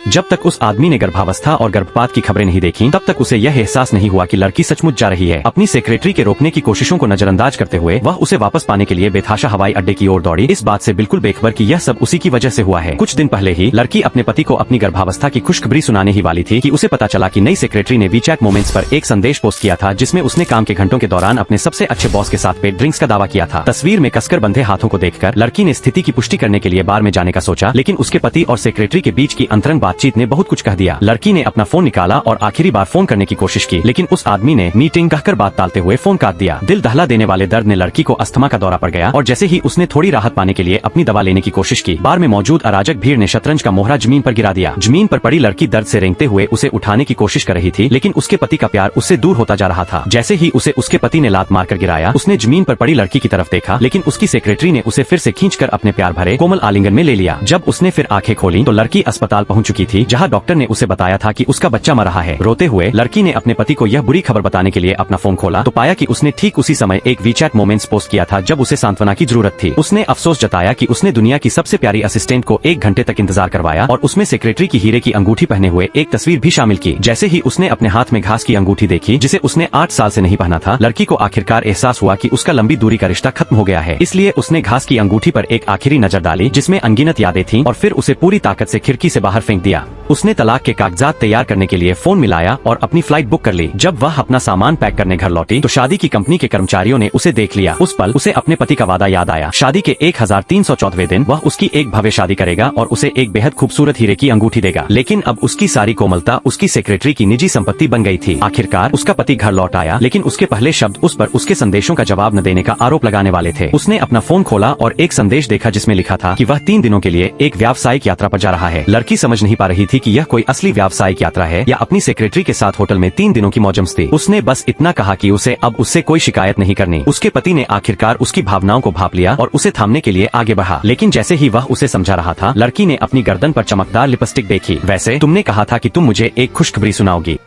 जब तक उस आदमी ने गर्भावस्था और गर्भपात की खबरें नहीं देखी तब तक उसे यह एहसास नहीं हुआ कि लड़की सचमुच जा रही है। अपनी सेक्रेटरी के रोकने की कोशिशों को नजरअंदाज करते हुए वह उसे वापस पाने के लिए बेतहाशा हवाई अड्डे की ओर दौड़ी, इस बात से बिल्कुल बेखबर कि यह सब उसी की वजह से हुआ है। कुछ दिन पहले ही लड़की अपने पति को अपनी गर्भावस्था की खुशखबरी सुनाने ही वाली थी कि उसे पता चला कि नई सेक्रेटरी ने वीचैट मोमेंट्स पर एक संदेश पोस्ट किया था जिसमें उसने काम के घंटों के दौरान अपने सबसे अच्छे बॉस के साथ पेट ड्रिंक्स का दावा किया था। तस्वीर में कसकर बंधे हाथों को देखकर लड़की ने स्थिति की पुष्टि करने के लिए बार में जाने का सोचा, लेकिन उसके पति और सेक्रेटरी के बीच की अंतरंग बातचीत ने बहुत कुछ कह दिया। लड़की ने अपना फोन निकाला और आखिरी बार फोन करने की कोशिश की, लेकिन उस आदमी ने मीटिंग कहकर बात टालते हुए फोन काट दिया। दिल दहला देने वाले दर्द ने लड़की को अस्थमा का दौरा पड़ गया और जैसे ही उसने थोड़ी राहत पाने के लिए अपनी दवा लेने की कोशिश की, बार में मौजूद अराजक भीड़ ने शतरंज का मोहरा जमीन पर गिरा दिया। जमीन पर पड़ी लड़की दर्द से रेंगते हुए उसे उठाने की कोशिश कर रही थी, लेकिन उसके पति का प्यार उससे दूर होता जा रहा था। जैसे ही उसे उसके पति ने लात मारकर गिराया, उसने जमीन पर पड़ी लड़की की तरफ देखा, लेकिन उसकी सेक्रेटरी ने उसे फिर से खींचकर अपने प्यार भरे कोमल आलिंगन में ले लिया। जब उसने फिर आंखें खोली तो लड़की अस्पताल पहुंच चुकी थी, जहां डॉक्टर ने उसे बताया था कि उसका बच्चा मर रहा है। रोते हुए लड़की ने अपने पति को यह बुरी खबर बताने के लिए अपना फोन खोला तो पाया कि उसने ठीक उसी समय एक वीचैट मोमेंट्स पोस्ट किया था जब उसे सांत्वना की जरूरत थी। उसने अफसोस जताया कि उसने दुनिया की सबसे प्यारी असिस्टेंट को 1 घंटे तक इंतजार करवाया और उसमें सेक्रेटरी की हीरे की अंगूठी पहने हुए एक तस्वीर भी शामिल की। जैसे ही उसने अपने हाथ में घास की अंगूठी देखी जिसे उसने 8 साल से नहीं पहना था, लड़की को आखिरकार एहसास हुआ कि उसका लंबी दूरी का रिश्ता खत्म हो गया है। इसलिए उसने घास की अंगूठी पर एक आखिरी नजर डाली जिसमें अनगिनत यादें थीं और फिर उसे पूरी ताकत से खिड़की से बाहर फेंक दिया। उसने तलाक के कागजात तैयार करने के लिए फोन मिलाया और अपनी फ्लाइट बुक कर ली। जब वह अपना सामान पैक करने घर लौटी तो शादी की कंपनी के कर्मचारियों ने उसे देख लिया। उस पल उसे अपने पति का वादा याद आया। शादी के 1304वें दिन वह उसकी एक भव्य शादी करेगा और उसे एक बेहद खूबसूरत हीरे की अंगूठी देगा। लेकिन अब उसकी सारी कोमलता उसकी सेक्रेटरी की निजी संपत्ति बन गई थी। आखिरकार उसका पति घर लौट आया, लेकिन उसके पहले शब्द उस पर उसके संदेशों का जवाब न देने का आरोप लगाने वाले थे। उसने अपना फोन खोला और एक संदेश देखा जिसमें लिखा था कि वह 3 दिनों के लिए एक व्यावसायिक यात्रा पर जा रहा है। लड़की समझ नहीं पा रही थी कि यह कोई असली व्यावसायिक यात्रा है या अपनी सेक्रेटरी के साथ होटल में 3 दिनों की मौजमस्ती। उसने बस इतना कहा कि उसे अब उससे कोई शिकायत नहीं करनी। उसके पति ने आखिरकार उसकी भावनाओं को भांप लिया और उसे थामने के लिए आगे बढ़ा, लेकिन जैसे ही वह उसे समझा रहा था, लड़की ने अपनी गर्दन पर चमकदार लिपस्टिक देखी। वैसे तुमने कहा था कि तुम मुझे एक खुशखबरी सुनाओगी।